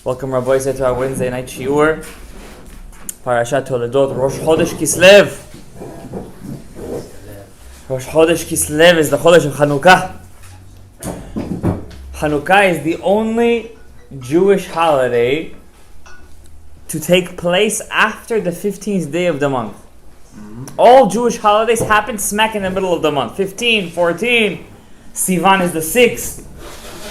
Welcome, Rabbi, to our Wednesday night shiur. Parashat Toledot, Rosh Chodesh Kislev. Rosh Chodesh Kislev is the Chodesh of Chanukah. Chanukah is the only Jewish holiday to take place after the 15th day of the month. All Jewish holidays happen smack in the middle of the month. 15, 14, Sivan is the 6th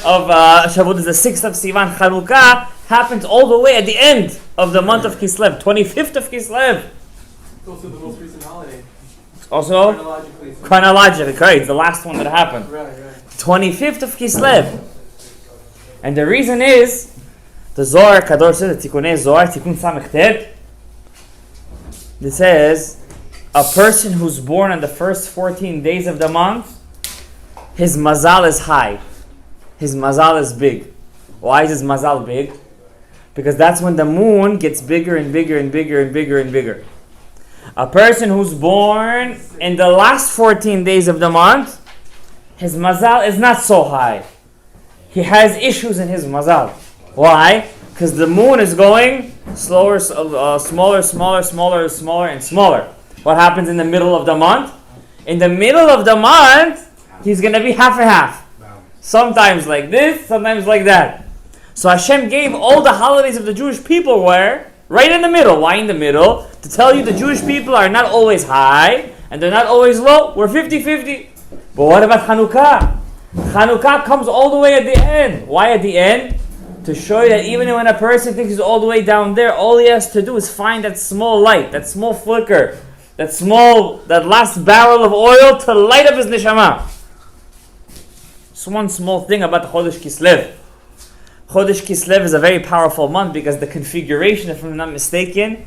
of Shavuot is the 6th of Sivan. Chanukah happens all the way at the end of the month of Kislev, 25th of Kislev. It's also the most recent holiday. Also, chronologically, correct. It's the last one that happened. Right. 25th of Kislev. And the reason is, the Zohar Kadosh says, the Tikkunei Zohar, Tikkun Samech Tet, it says, a person who's born on the first 14 days of the month, his mazal is high. His mazal is big. Why is his mazal big? Because that's when the moon gets bigger and bigger and bigger and bigger and bigger. A person who's born in the last 14 days of the month, his mazal is not so high. He has issues in his mazal. Why? Because the moon is going smaller, and smaller. What happens in the middle of the month? In the middle of the month, he's going to be half and half. Sometimes like this, sometimes like that. So Hashem gave all the holidays of the Jewish people were right in the middle. Why in the middle? To tell you the Jewish people are not always high and they're not always low. We're 50-50. But what about Chanukah? Chanukah comes all the way at the end. Why at the end? To show you that even when a person thinks he's all the way down there, all he has to do is find that small light, that small flicker, that last barrel of oil to light up his neshama. Just one small thing about the Chodesh Kislev. Chodesh Kislev is a very powerful month because the configuration, if I'm not mistaken,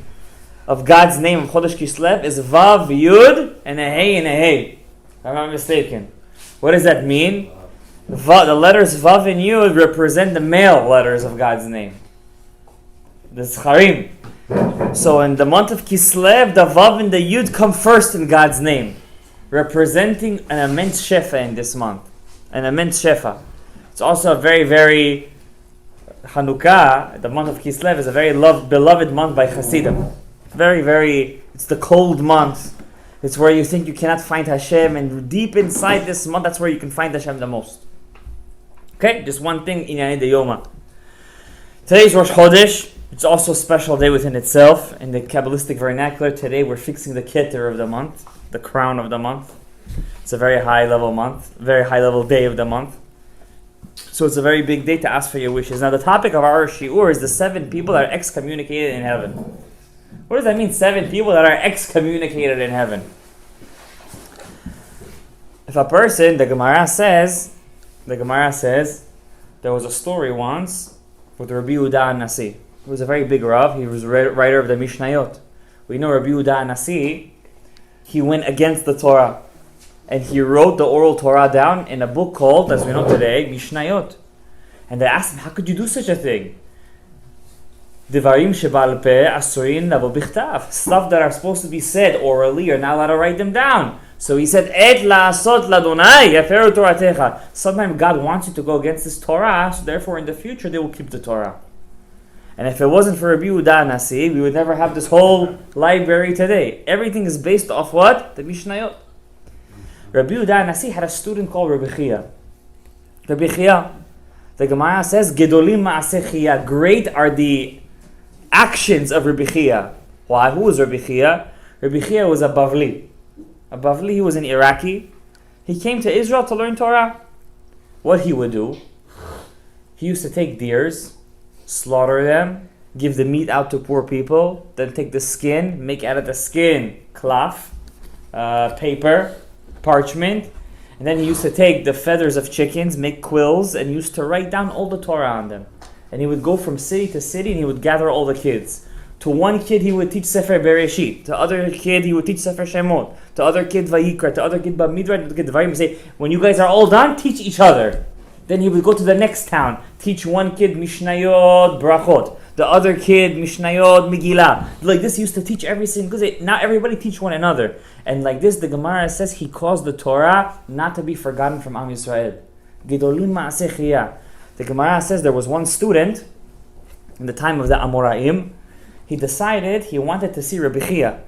of God's name of Chodesh Kislev is Vav, Yud, and a Hey and a Hey. If I'm not mistaken. What does that mean? The letters Vav and Yud represent the male letters of God's name. The Zcharim. So in the month of Kislev, the Vav and the Yud come first in God's name, representing an immense shefa in this month. An immense shefa. It's also a very, very Chanukah, the month of Kislev, is a very beloved month by Hasidim. Very, very, it's the cold month. It's where you think you cannot find Hashem, and deep inside this month, that's where you can find Hashem the most. Okay, just one thing, Inyanei Yoma. Today's Rosh Chodesh. It's also a special day within itself. In the Kabbalistic vernacular, today we're fixing the Keter of the month, the crown of the month. It's a very high level month, very high level day of the month. So it's a very big day to ask for your wishes. Now the topic of our shiur is the 7 people that are excommunicated in heaven. What does that mean, 7 people that are excommunicated in heaven? If a person, the Gemara says, there was a story once with Rabbi Yehuda Nasi. He was a very big Rav. He was a writer of the Mishnayot. We know Rabbi Yehuda Nasi, he went against the Torah. And he wrote the oral Torah down in a book called, as we know today, Mishnayot. And they asked him, how could you do such a thing? Devarim sheba'al peh asurin lavo bichtav. Stuff that are supposed to be said orally, you're not allowed to write them down. So he said, Et la'asot ladonai yaferu toratecha. Sometimes God wants you to go against this Torah, so therefore in the future they will keep the Torah. And if it wasn't for Rabbi Yehuda Nasi, we would never have this whole library today. Everything is based off what? The Mishnayot. Rabbi Yehuda Nasi had a student called Rabbi Chia. Rabbi Chia, the Gemara says, Gedolim ma'aseh Chia. Great are the actions of Rabbi Chia. Why? Who was Rabbi Chia? Rabbi Chia was a Bavli. A Bavli, he was an Iraqi. He came to Israel to learn Torah. What he would do? He used to take deers, slaughter them, give the meat out to poor people, then take the skin, make out of the skin cloth, paper, parchment, and then he used to take the feathers of chickens, make quills, and used to write down all the Torah on them. And he would go from city to city and he would gather all the kids. To one kid he would teach Sefer Bereshit. To other kid he would teach Sefer Shemot. To other kid Vayikra. To other kid Bamidbar. To kid Devarim. Say, when you guys are all done, teach each other. Then he would go to the next town, teach one kid Mishnayot Brachot. The other kid Mishnayot Megillah. Like this he used to teach every single day. Not everybody teach one another. And like this, the Gemara says he caused the Torah not to be forgotten from Am Yisrael. Gedolim ma'aseh chiyah. The Gemara says there was one student in the time of the Amoraim, he decided he wanted to see Rabbi Chia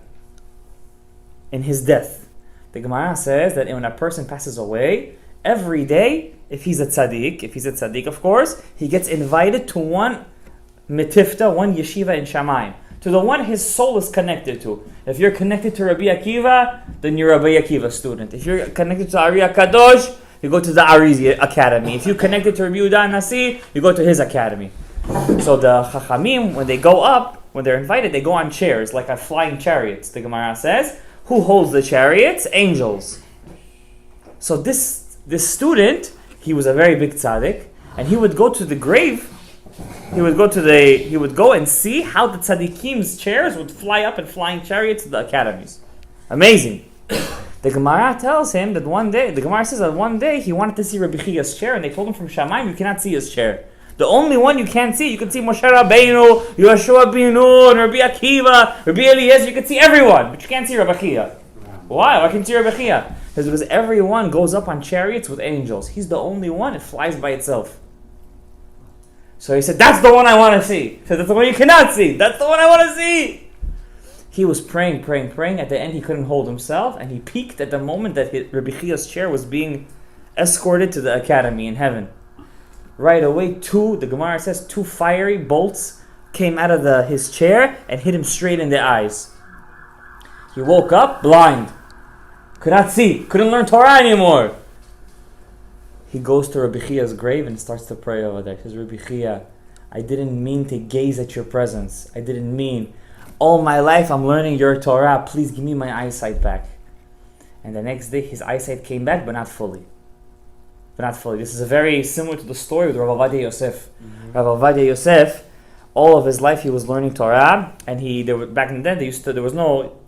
in his death. The Gemara says that when a person passes away, every day, if he's a tzaddik of course, he gets invited to one metifta, one yeshiva in Shamayim, to the one his soul is connected to. If you're connected to Rabbi Akiva, then you're a Rabbi Akiva student. If you're connected to Ari Kadosh, you go to the Arizi Academy. If you're connected to Rabbi Yehuda Nasi, you go to his academy. So the Chachamim, when they go up, when they're invited, they go on chairs, like a flying chariots. The Gemara says, who holds the chariots? Angels. So this student, he was a very big tzaddik, and he would go to the grave. He would go and see how the tzaddikim's chairs would fly up in flying chariots to the academies. Amazing. The Gemara tells him that one day, the Gemara says that one day he wanted to see Rabbi Chia's chair, and they told him from Shamayim, you cannot see his chair. The only one you can't see, you can see Moshe Rabbeinu, Yoshua Binu, Rabbi Akiva, Rabbi Eliezer, you can see everyone, but you can't see Rabbi Chia. Why? Why can't you see Rabbi Chia? Because everyone goes up on chariots with angels. He's the only one, it flies by itself. So he said, that's the one I want to see. He said, that's the one you cannot see. That's the one I want to see. He was praying. At the end, he couldn't hold himself, and he peaked at the moment that Rabbi Chia's chair was being escorted to the academy in heaven. Right away, the Gemara says, 2 fiery bolts came out of his chair and hit him straight in the eyes. He woke up blind. Could not see. Couldn't learn Torah anymore. He goes to Rabbi Chia's grave and starts to pray over there. He says, Rabbi Chia, I didn't mean to gaze at your presence. I didn't mean. All my life I'm learning your Torah. Please give me my eyesight back. And the next day his eyesight came back, but not fully. This is very similar to the story with Rav Ovadia Yosef. Rav Ovadia Yosef, all of his life he was learning Torah, and back in the day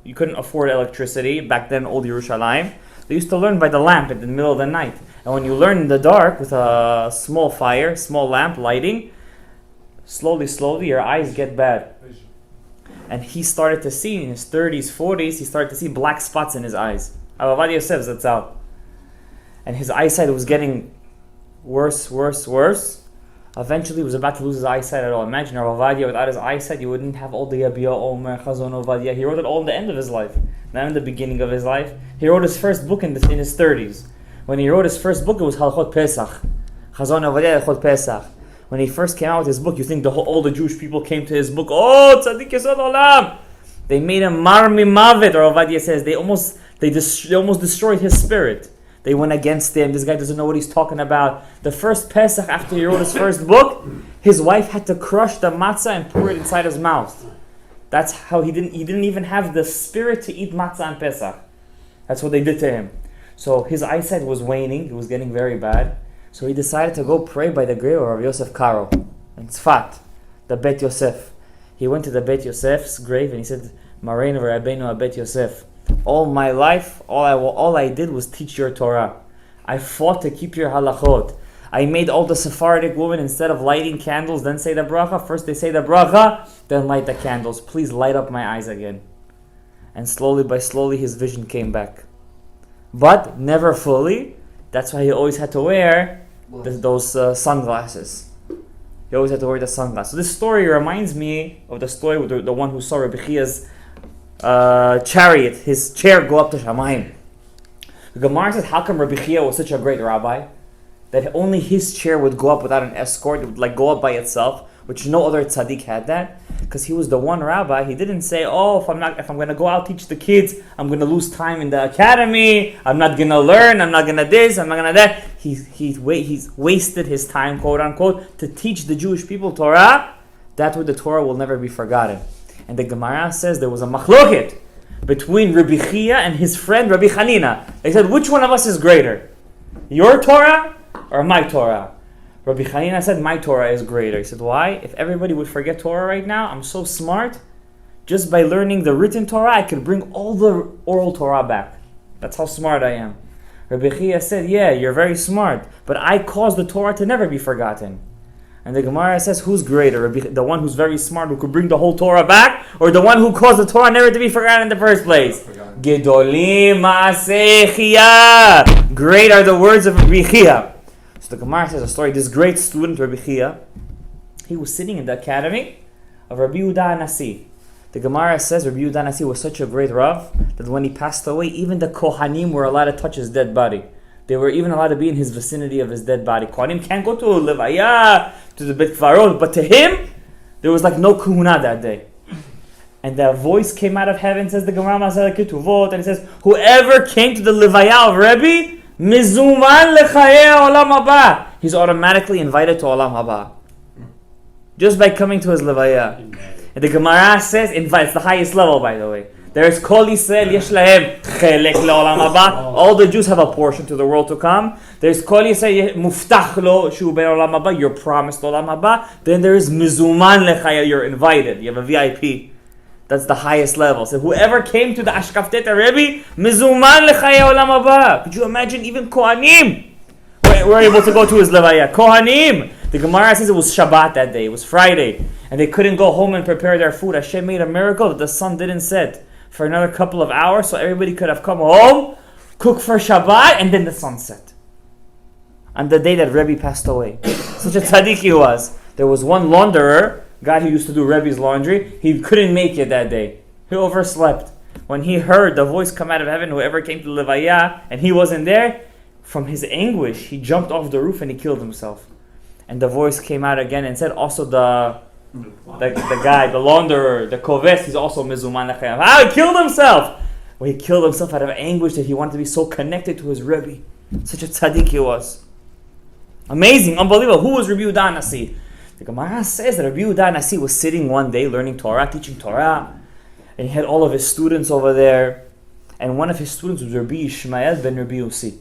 you couldn't afford electricity. Back then, old Yerushalayim, they used to learn by the lamp in the middle of the night. And when you learn in the dark with a small lamp lighting, slowly your eyes get bad. And he started to see in his 30s, 40s, he started to see black spots in his eyes. Rav Ovadia Yosef, that's out. And his eyesight was getting worse. Eventually, he was about to lose his eyesight at all. Imagine Rav Ovadia without his eyesight, you wouldn't have all the Yabia Omer, Chazon Ovadia. He wrote it all in the end of his life, not in the beginning of his life. He wrote his first book in his 30s. When he wrote his first book, it was Halchot Pesach. Chazon Ovadia, Halchot Pesach. When he first came out with his book, you think all the Jewish people came to his book. Oh, Tzaddik Yesod Olam! They made him Mar Mimavet, Rav Ovadia says. They almost destroyed his spirit. They went against him. This guy doesn't know what he's talking about. The first Pesach, after he wrote his first book, his wife had to crush the matzah and pour it inside his mouth. That's how he didn't even have the spirit to eat matzah on Pesach. That's what they did to him. So his eyesight was waning. It was getting very bad. So he decided to go pray by the grave of Yosef Karo in Tzfat, the Bet Yosef. He went to the Bet Yosef's grave and he said, Mareinu Rabbeinu Bet Yosef. All my life, all I did was teach your Torah. I fought to keep your halachot. I made all the Sephardic women, instead of lighting candles, then say the bracha. First they say the bracha, then light the candles. Please light up my eyes again. And slowly his vision came back. But never fully. That's why he always had to wear those sunglasses. He always had to wear the sunglasses. So this story reminds me of the story with the one who saw Rebbe Chia's chariot, his chair, go up to Shamayim. The Gemara says, how come Rabbi Chia was such a great rabbi that only his chair would go up without an escort? It would go up by itself, which no other tzaddik had that, because he was the one rabbi. He didn't say, if I'm going to go out teach the kids, I'm going to lose time in the academy. I'm not going to learn. I'm not going to this. I'm not going to that. He's wasted his time, quote unquote, to teach the Jewish people Torah. That way the Torah will never be forgotten. And the Gemara says there was a machloket between Rabbi Chia and his friend Rabbi Hanina. They said, which one of us is greater? Your Torah or my Torah? Rabbi Hanina said, my Torah is greater. He said, why? If everybody would forget Torah right now, I'm so smart. Just by learning the written Torah, I could bring all the oral Torah back. That's how smart I am. Rabbi Chia said, yeah, you're very smart, but I caused the Torah to never be forgotten. And the Gemara says, who's greater? The one who's very smart, who could bring the whole Torah back, or the one who caused the Torah never to be forgotten in the first place? Gedolim Maaseh Chia. Great are the words of Rabbi Chia. So the Gemara says a story. This great student, Rabbi Chia, he was sitting in the academy, of Rabbi Yehuda Nasi. The Gemara says Rabbi Yehuda Nasi was such a great Rav that when he passed away, even the Kohanim were allowed to touch his dead body. They were even allowed to be in his vicinity of his dead body. Kohanim can't go to Levaya, to the Beit Kvarot, but to him, there was like no Kuhuna that day. And the voice came out of heaven, says the Gemara Masechet Ketuvot, and it says, whoever came to the Levaya of Rebbe, Mizuman lechaye olam haba. He's automatically invited to olam haba. Just by coming to his Levaya. And the Gemara says, invites the highest level, by the way. There is Kol Yisrael yesh lahem chelek leolam haba. All the Jews have a portion to the world to come. There's Kol Yisrael muftach lo shu ben olam haba. You're promised olam haba. Then there is Mizuman lechaye. You're invited. You have a VIP. That's the highest level. So whoever came to the Ashkafteta Rebbe, Mizuman lechaye olam haba. Could you imagine even Kohanim were able to go to his Levaya? Kohanim. The Gemara says it was Shabbat that day. It was Friday. And they couldn't go home and prepare their food. Hashem made a miracle that the sun didn't set for another couple of hours, so everybody could have come home, cook for Shabbat, and then the sun set. On the day that Rebbe passed away. Such a tzaddik he was. There was one launderer, guy who used to do Rebbe's laundry. He couldn't make it that day. He overslept. When he heard the voice come out of heaven, whoever came to the Levaya, and he wasn't there, from his anguish, he jumped off the roof and he killed himself. And the voice came out again and said, also the guy, the launderer, the koves, he's also mizuman lechayim. How he killed himself? Well, he killed himself out of anguish that he wanted to be so connected to his Rebbe. Such a tzaddik he was. Amazing, unbelievable. Who was Rabbi Yehuda Nasi? The Gemara says that Rabbi Yehuda Nasi was sitting one day learning Torah, teaching Torah, and he had all of his students over there. And one of his students was Rabbi Ishmael ben Rabbi Yossi.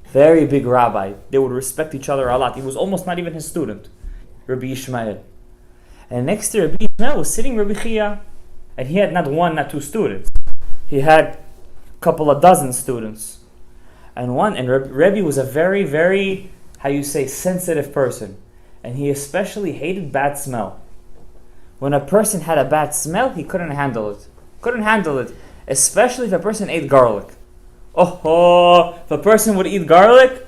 Very big rabbi. They would respect each other a lot. He was almost not even his student, Rabbi Ishmael. And next to Rabbi Ishmael was sitting Rabbi Chia. And he had not one, not two students. He had a couple of dozen students. And Rebbe was a very, very, sensitive person. And he especially hated bad smell. When a person had a bad smell, he couldn't handle it. Especially if a person ate garlic. If a person would eat garlic,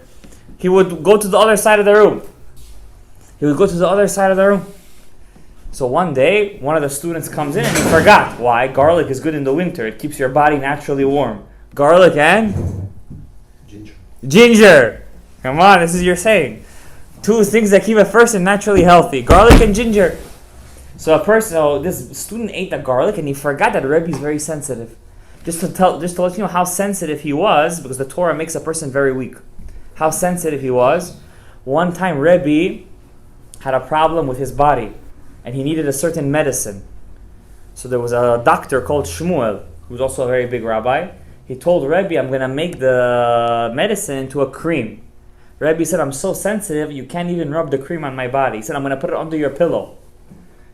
he would go to the other side of the room. So one day, one of the students comes in and he forgot. Why? Garlic is good in the winter. It keeps your body naturally warm. Garlic and? Ginger. Come on, this is your saying. Two things that keep a person naturally healthy. Garlic and ginger. So this student ate the garlic and he forgot that Rebbe is very sensitive. Just to let you know how sensitive he was, because the Torah makes a person very weak. How sensitive he was. One time Rebbe had a problem with his body, and he needed a certain medicine. So there was a doctor called Shmuel, who was also a very big rabbi. He told Rebbe, I'm going to make the medicine into a cream. Rebbe said, I'm so sensitive, you can't even rub the cream on my body. He said, I'm going to put it under your pillow.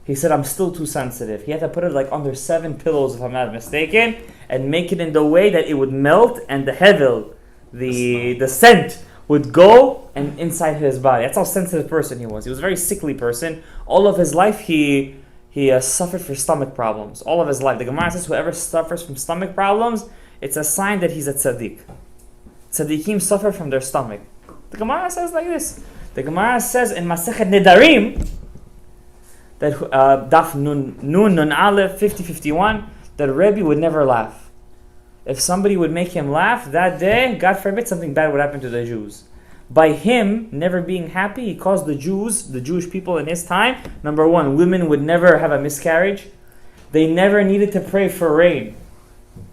He said, I'm still too sensitive. He had to put it like under 7 pillows, if I'm not mistaken, and make it in the way that it would melt and the hevel, the scent, would go and inside his body. That's how sensitive person he was. He was a very sickly person. All of his life, he suffered from stomach problems. All of his life. The Gemara says, whoever suffers from stomach problems, it's a sign that he's a tzaddik. Tzaddikim suffer from their stomach. The Gemara says like this. The Gemara says in Masechet Nedarim, that Daf Nun Aleph 50-51, that Rebbe would never laugh. If somebody would make him laugh that day, God forbid, something bad would happen to the Jews. By him never being happy, he caused the Jewish people in his time, number one, women would never have a miscarriage. They never needed to pray for rain.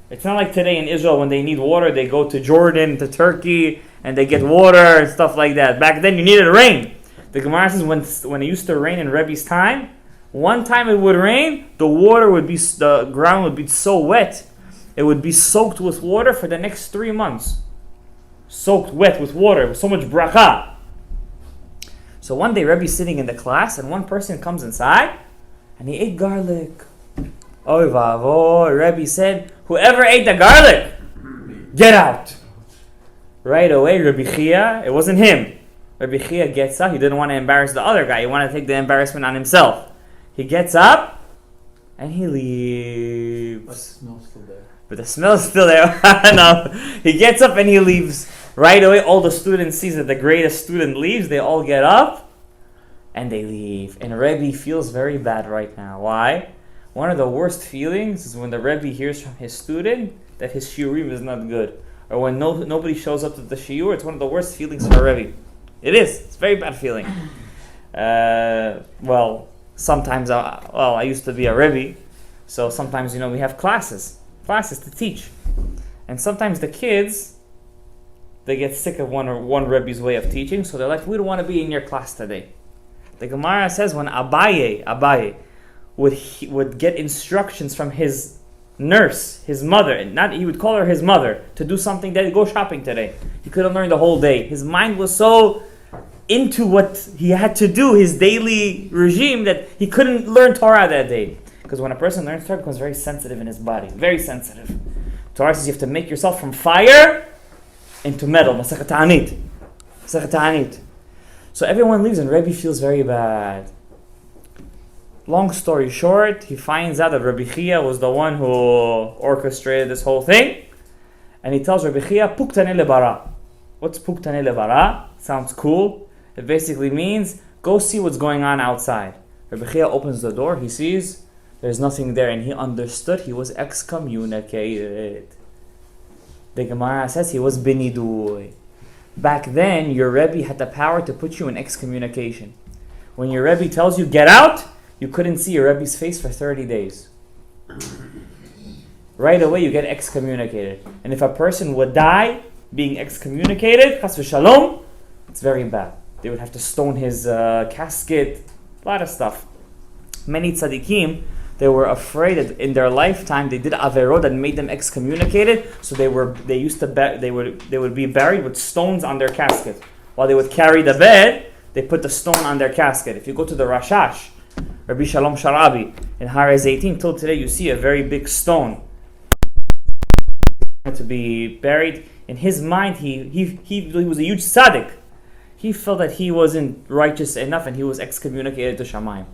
It's not like today in Israel, when they need water, they go to Jordan, to Turkey, and they get water and stuff like that. Back then, you needed rain. The Gemara says when it used to rain in Rebbe's time, one time it would rain, the ground would be so wet, it would be soaked with water for the next 3 months. Soaked wet with water, with so much bracha. So one day Rebbe's sitting in the class, and one person comes inside, and he ate garlic. Oy vavoy, Rebbe said, whoever ate the garlic, get out. Right away, Rebbe Chia, it wasn't him. Rebbe Chia gets up, he didn't want to embarrass the other guy, he wanted to take the embarrassment on himself. He gets up, and he leaves. But the smell's still there. But the smell is still there. No. He gets up and he leaves. Right away, all the students see that the greatest student leaves. They all get up, And they leave. And Rebbe feels very bad right now. Why? One of the worst feelings is when the Rebbe hears from his student that his shiurim is not good. Or when nobody shows up to the shiur, it's one of the worst feelings for a Rebbe. It is. It's a very bad feeling. Sometimes, I used to be a Rebbe, so sometimes, we have classes to teach. And sometimes the kids, they get sick of one Rebbe's way of teaching, so they're like, we don't want to be in your class today. The Gemara says when Abaye would get instructions from his nurse, his mother, he would call her his mother, to do something that go shopping today. He couldn't learn the whole day. His mind was so into what he had to do, his daily regime, that he couldn't learn Torah that day. Because when a person learns Torah, it becomes very sensitive in his body. Very sensitive. Torah says you have to make yourself from fire into metal. Masechet Ta'anit. So everyone leaves and Rebbe feels very bad. Long story short, he finds out that Rabbi Chia was the one who orchestrated this whole thing. And he tells Rabbi Chia, Puktane lebara. What's Puktane lebara? Sounds cool. It basically means, go see what's going on outside. Rabbi Chia opens the door, he sees there's nothing there, and he understood he was excommunicated. The Gemara says he was binidui. Back then, your Rebbe had the power to put you in excommunication. When your Rebbe tells you, get out, you couldn't see your Rebbe's face for 30 days. Right away, you get excommunicated. And if a person would die being excommunicated, chas v'shalom, it's very bad. They would have to stone his casket, a lot of stuff. Many tzaddikim, they were afraid that in their lifetime they did averot that made them excommunicated, so they would be buried with stones on their casket. While they would carry the bed, they put the stone on their casket. If you go to the Rashash, Rabbi Shalom Sharabi, in Har 18, till today you see a very big stone to be buried. In his mind, he was a huge tzaddik. He felt that he wasn't righteous enough and he was excommunicated to Shamayim.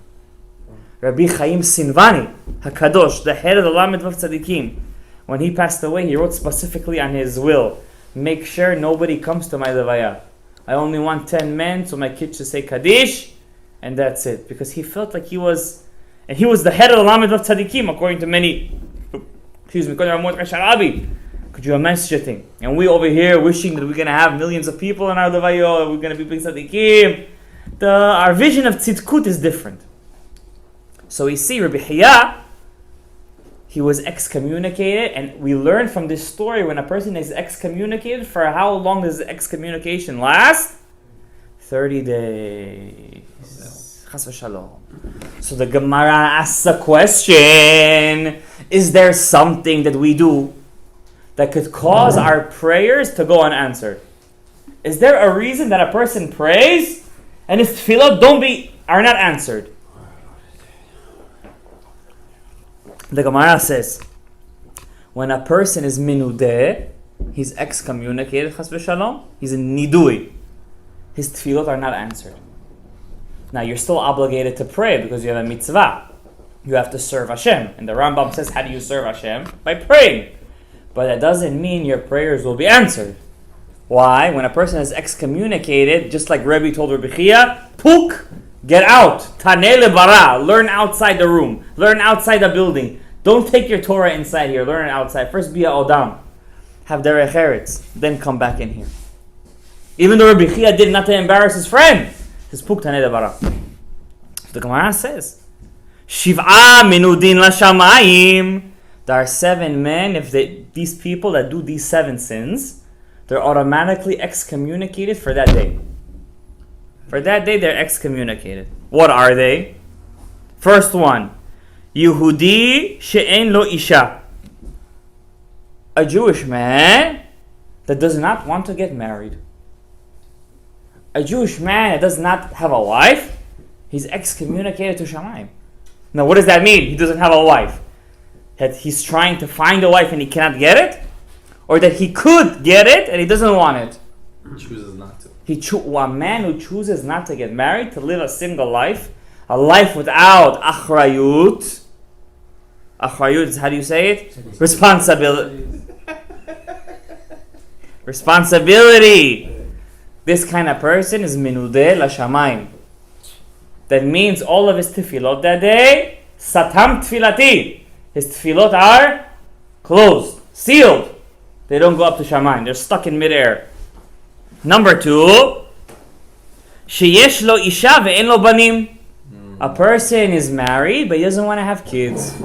Rabbi Chaim Sinvani, HaKadosh, the head of the Lamed Vav Tzadikim, when he passed away, he wrote specifically on his will, make sure nobody comes to my levaya. I only want 10 men so my kids should say Kaddish, and that's it. Because he felt like he was the head of the Lamed Vav Tzadikim, according to many, according to Mordechai Sharabi. Could you imagine such a thing? And we over here wishing that we're going to have millions of people in our levaya, we're going to be big tzadikim. Our vision of tzidkut is different. So we see Rabbi Chia, he was excommunicated, and we learn from this story when a person is excommunicated, for how long does the excommunication last? 30 days. Chas v'shalom. So the Gemara asks a question, is there something that we do that could cause our prayers to go unanswered? Is there a reason that a person prays and his tefillah are not answered? The Gemara says, when a person is minudeh, he's excommunicated, chas v'shalom, he's in nidui. His tefillot are not answered. Now you're still obligated to pray because you have a mitzvah. You have to serve Hashem. And the Rambam says, how do you serve Hashem? By praying. But that doesn't mean your prayers will be answered. Why? When a person is excommunicated, just like Rebbe told Rebbe Chia, Puk, get out. Taneh lebara, learn outside the room. Learn outside the building. Don't take your Torah inside here. Learn it outside. First be a Odam. Have derech eretz. Then come back in here. Even though Rebbe Chia did not to embarrass his friend. His Puk taneh lebara. The Gemara says, Shiv'a minudin lashamayim. There are 7 men, these people that do these 7 sins, they're automatically excommunicated for that day. For that day, they're excommunicated. What are they? First one, Yehudi she'en lo isha. A Jewish man that does not want to get married. A Jewish man that does not have a wife, he's excommunicated to Shamayim. Now, what does that mean? He doesn't have a wife. That he's trying to find a wife and he cannot get it? Or that he could get it and he doesn't want it? He chooses not to. A man who chooses not to get married, to live a single life, a life without achrayut. Achrayut is, how do you say it? Responsibility. Responsibility. This kind of person is minudeh lashamayim. That means all of his tefillot that day, satam tefillati. His tefillot are closed, sealed. They don't go up to Shamayim. They're stuck in midair. Number 2, sheyesh lo isha ve'en lo banim. A person is married, but he doesn't want to have kids.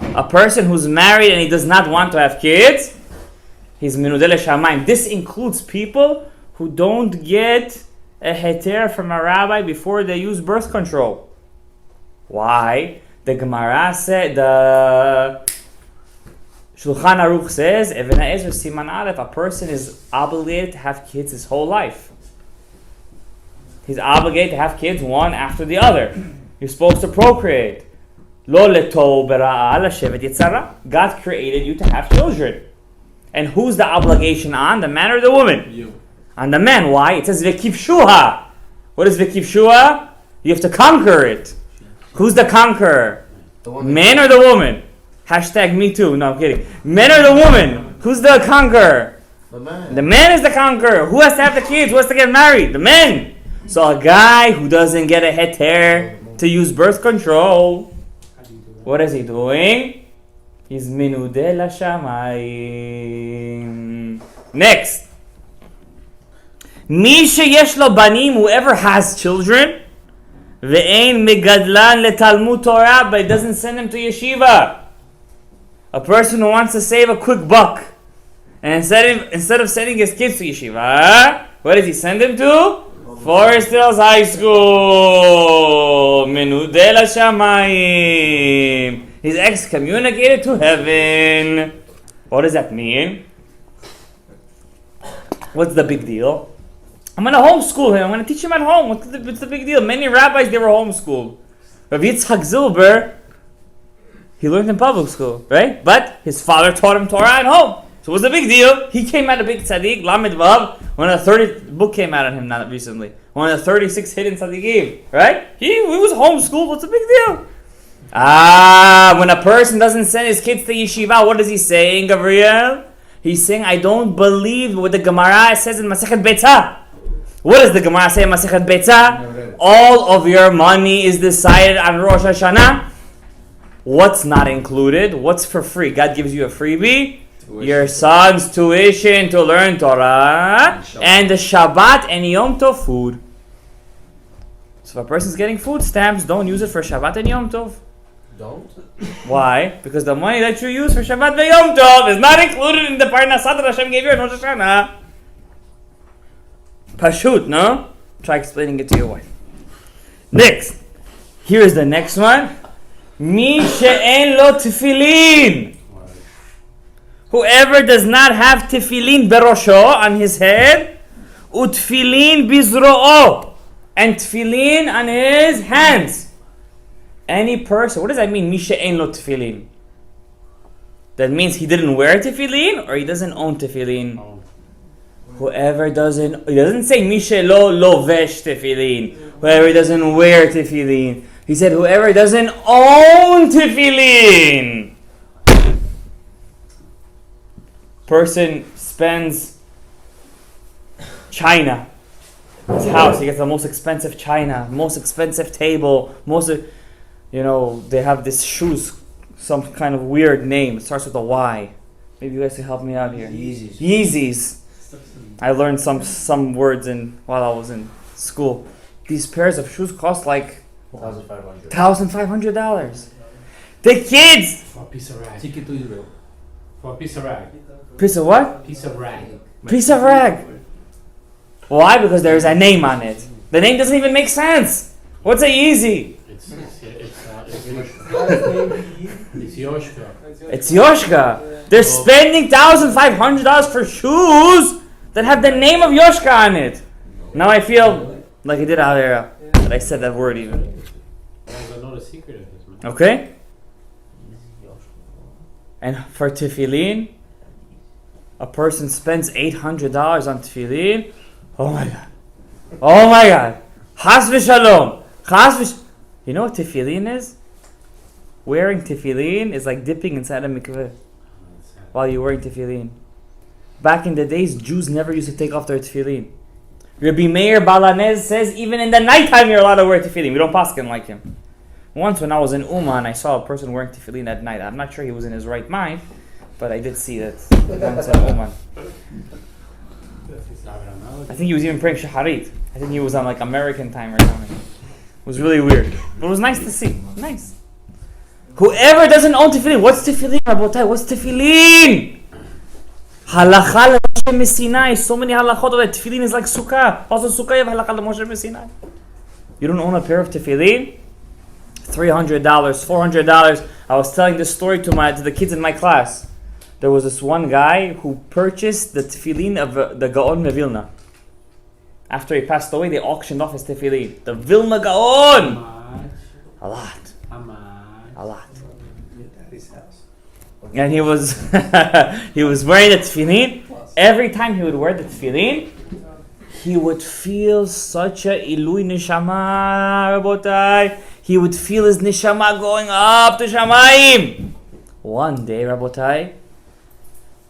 A person who's married and he does not want to have kids, he's minudeh l'shamayim. This includes people who don't get a heter from a rabbi before they use birth control. Why? The Gemara said, the Shulchan Aruch says, Even HaEzer Siman Aleph, a person is obligated to have kids his whole life. He's obligated to have kids one after the other. You're supposed to procreate. Lo leto bera'a l'shevet yitzara. God created you to have children. And who's the obligation on? The man or the woman? You. On the man. Why? It says v'kivshuha. What is v'kivshuha? You have to conquer it. Who's the conqueror? The woman. Man or the woman? Hashtag me too. No, I'm kidding. Man or the woman? Who's the conqueror? The man. The man is the conqueror. Who has to have the kids? Who has to get married? The man. So a guy who doesn't get a heter to use birth control, what is he doing? He's minudeh l'shamayim. Next. Mi sheyesh lo banim, whoever has children, ve'ein megadlan letalmud Torah, but doesn't send them to yeshiva. A person who wants to save a quick buck, and instead of sending his kids to yeshiva, what does he send them to? Forest Hills High School. Minudeh l'shamayim. He's excommunicated to heaven. What does that mean? What's the big deal? I'm going to homeschool him. I'm going to teach him at home. What's the big deal? Many rabbis, they were homeschooled. Rabbi Yitzchak Zilber, he learned in public school, right? But his father taught him Torah at home. So what's the big deal? He came out a big tzaddik, Lamed Vav. One of the 30 book came out on him not recently. One of the 36 hidden tzaddikim, right? He was homeschooled. What's the big deal? When a person doesn't send his kids to yeshiva, what is he saying, Gabriel? He's saying, I don't believe what the Gemara says in Masechet Betzah. What does the Gemara say in Masechet Betzah? All of your money is decided on Rosh Hashanah. What's not included? What's for free? God gives you a freebie. Your son's tuition to learn Torah and the Shabbat and Yom Tov food. So if a person's getting food stamps, don't use it for Shabbat and Yom Tov. Don't? Why? Because the money that you use for Shabbat and Yom Tov is not included in the Parnassah that Hashem gave you in Rosh Hashanah. Pashut, no? Try explaining it to your wife. Next. Here is the next one. Mi she'en lo tefillin. Whoever does not have tefillin berosho on his head, utfillin bizro'o, and tefillin on his hands. Any person, what does that mean? Mi she'en lo tefillin. That means he didn't wear tefillin or he doesn't own tefillin. Whoever doesn't, he doesn't say mi she'lo lovesh tefillin. Whoever doesn't wear tefillin. He said whoever doesn't own tefillin. Person spends china. His house, he gets the most expensive china, most expensive table, they have this shoes, some kind of weird name. It starts with a Y. Maybe you guys can help me out here. Yeezys. I learned some words while I was in school. These pairs of shoes cost like $1,500. The kids. For a piece of rag. Take it to Israel. For a piece of rag. Piece of what? Piece of rag. Piece of rag. Why? Because there's a name on it. The name doesn't even make sense. What's a Yeezy? It's Yoshka. It's Yoshka. They're spending $1,500 for shoes that have the name of Yoshka on it. Now I feel like I did out there that I said that word even. I know the secret of this, man. Okay? And for tefillin, a person spends $800 on tefillin. Oh my God. Chas v'shalom. You know what tefillin is? Wearing tefillin is like dipping inside a mikveh while you're wearing tefillin. Back in the days, Jews never used to take off their tefillin. Rabbi Meir Balanez says even in the nighttime you're allowed to wear tefillin. We don't paskin like him. Once when I was in Uman, I saw a person wearing tefillin at night. I'm not sure he was in his right mind, but I did see that once in Uman. I think he was even praying shaharit. I think he was on like American time or something. It was really weird. But it was nice to see. Nice. Whoever doesn't own tefillin, what's tefillin, Rabotai? What's tefillin? Halacha Moshe Sinai. So many halachot of that. Tefillin is like sukkah. Also sukkah you have halacha Moshe Sinai. You don't own a pair of tefillin? $300, $400. I was telling this story to the kids in my class. There was this one guy who purchased the tefillin of the Gaon Vilna. After he passed away, they auctioned off his tefillin. The Vilna Gaon! A lot. A lot. And he was he was wearing the tefillin. Every time he would wear the tefillin, he would feel such a ilui neshama, Rabotai. He would feel his neshama going up to Shamayim. One day, Rabotai,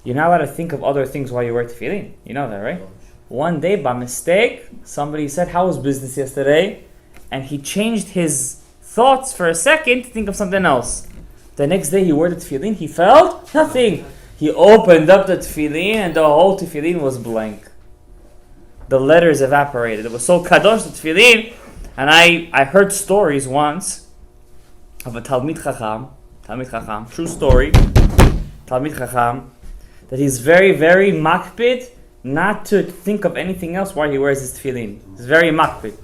you're not allowed to think of other things while you wear tefillin. You know that, right? One day, by mistake, somebody said, "How was business yesterday?" And he changed his thoughts for a second to think of something else. The next day he wore the tefillin, he felt nothing. He opened up the tefillin and the whole tefillin was blank. The letters evaporated. It was so kadosh, the tefillin. And I heard stories once of a Talmid Chacham, true story, Talmid Chacham, that he's very, very makpid not to think of anything else while he wears his tefillin. He's very makpid.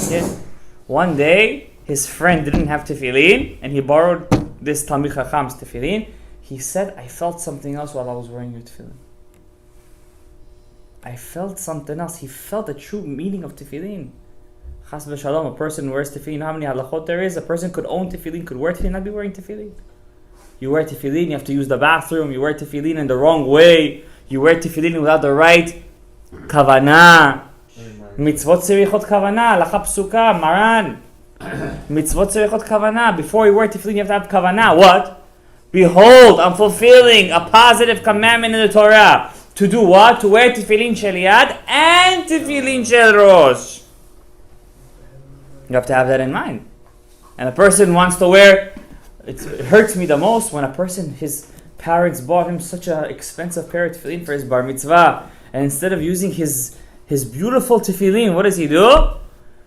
Yes. One day, his friend didn't have tefillin, and he borrowed this Talmid Chacham's tefillin. He said, I felt something else while I was wearing your tefillin. I felt something else. He felt the true meaning of tefillin. Chas v'shalom, a person wears tefillin. How many halachot there is? A person could own tefillin, could wear tefillin, not be wearing tefillin. You wear tefillin, you have to use the bathroom. You wear tefillin in the wrong way. You wear tefillin without the right kavanah. Mitzvot tzerichot kavanah. Halacha psuka, maran. Mitzvot tzerichot kavanah. Before you wear tefillin, you have to have kavanah. What? Behold, I'm fulfilling a positive commandment in the Torah. To do what? To wear tefillin shel yad and tefillin shel rosh. You have to have that in mind. And a person wants to wear, it hurts me the most when a person, his parents bought him such an expensive pair of tefillin for his bar mitzvah, and instead of using his beautiful tefillin, what does he do?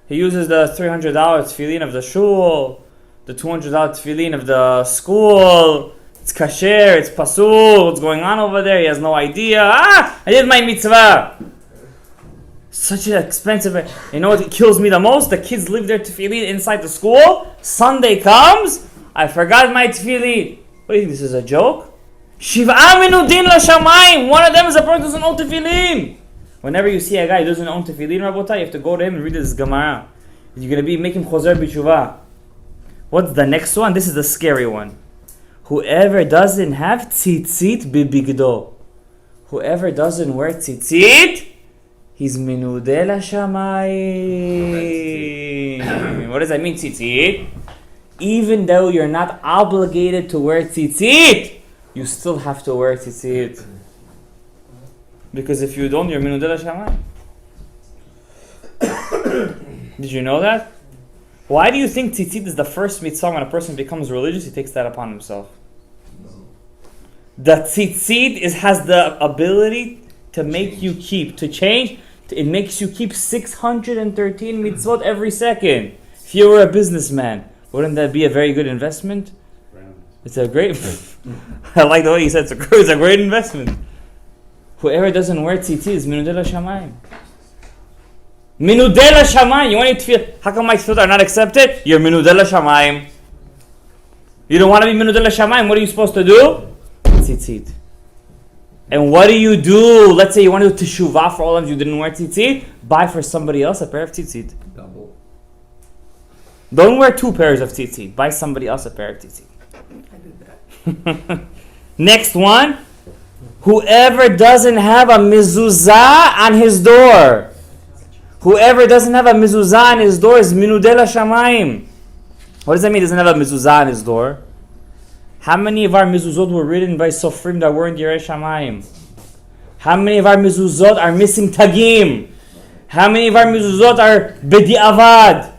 He uses the $300 tefillin of the shul, the $200 tefillin of the school. It's kasher, it's pasul, what's going on over there? He has no idea. I did my mitzvah. Such an expensive. You know what kills me the most? The kids leave their tefillin inside the school. Sunday comes, I forgot my tefillin. What do you think, this is a joke? Shiv'a minudin l'shamayim. One of them is a person who doesn't own tefillin. Whenever you see a guy who doesn't own tefillin, Rabotai, you have to go to him and read this Gemara. You're going to be making chozer b'tshuva. What's the next one? This is the scary one. Whoever doesn't have tzitzit bibigdo. Whoever doesn't wear tzitzit, he's minudeh l'shamayim. What does that mean, tzitzit? Even though you're not obligated to wear tzitzit, you still have to wear tzitzit. Because if you don't, you're minudeh l'shamayim. Did you know that? Why do you think tzitzit is the first mitzvah when a person becomes religious? He takes that upon himself. The tzitzit has the ability to make you keep, to change. It makes you keep 613 mitzvot every second. If you were a businessman, wouldn't that be a very good investment? It's a great. I like the way you said it's a great investment. Whoever doesn't wear tzitzit is minudeh l'shamayim. Minudeh l'shamayim. You want your tefillah? How come my tefillah are not accepted? You're minudeh l'shamayim. You don't want to be minudeh l'shamayim. What are you supposed to do? Tzitzit. And what do? Let's say you want to do teshuvah for all of you didn't wear tzitzit. Buy for somebody else a pair of tzitzit. Double. Don't wear 2 pairs of tzitzit. Buy somebody else a pair of tzitzit. I did that. Next one. Whoever doesn't have a mezuzah on his door. Whoever doesn't have a mezuzah on his door is minudeh l'shamayim. What does that mean? He doesn't have a mezuzah on his door. How many of our mezuzot were written by sofrim that weren't Yerei Shamayim? How many of our mezuzot are missing tagim? How many of our mezuzot are b'di'avad?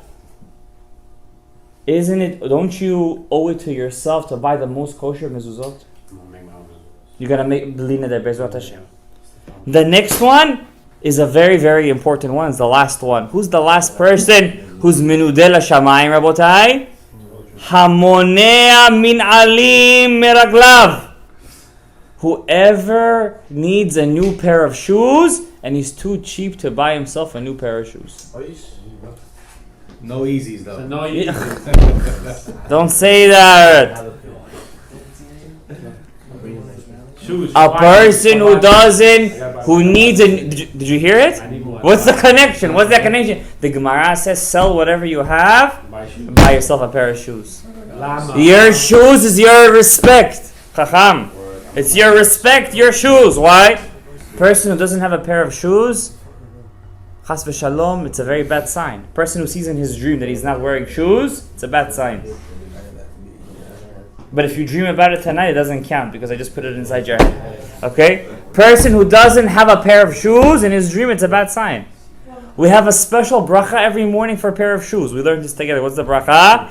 Isn't it? Don't you owe it to yourself to buy the most kosher mezuzot? I'm gonna make my own mezuzot. You gotta make belina de bezrat Hashem. The next one is a very, very important one. It's the last one. Who's the last person who's menudel shamayim, Rabotai? Hamonea min alim meraglav. Whoever needs a new pair of shoes and he's too cheap to buy himself a new pair of shoes. No easies though. So no, you Don't say that. shoes. A person who doesn't, who needs a. Did you hear it? I need more. What's the connection? What's that connection? The Gemara says, sell whatever you have, Buy shoes. buy yourself a pair of shoes. Lama. Your shoes is your respect. Chacham. It's your respect, your shoes. Why? Person who doesn't have a pair of shoes, chas v'shalom, it's a very bad sign. Person who sees in his dream that he's not wearing shoes, it's a bad sign. But if you dream about it tonight, it doesn't count because I just put it inside your head. Okay? Person who doesn't have a pair of shoes in his dream, it's a bad sign. We have a special bracha every morning for a pair of shoes. We learned this together. What's the bracha?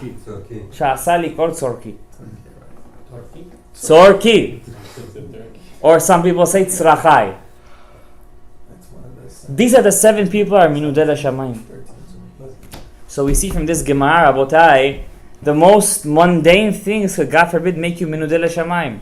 Sha'asa likol tzorki. Tzorki. Or some people say tzrachai. These are the 7 people are minudel shamayim. So we see from this Gemara, Rabotai, the most mundane things could, God forbid, make you minudel shamayim.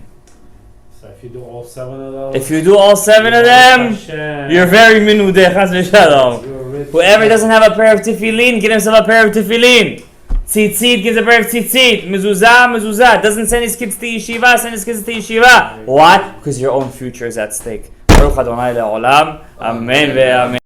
So if you do all 7 of those, If you do all 7 of them, you're very minudeh, chas v'shalom. you're rich. Whoever doesn't have a pair of tefillin, get himself a pair of tefillin. Tzitzit, gives a pair of tzitzit. Mezuzah. Doesn't send his kids to yeshiva, send his kids to yeshiva. What? Because your own future is at stake. Baruch Adonai le'olam. Amen ve'amen.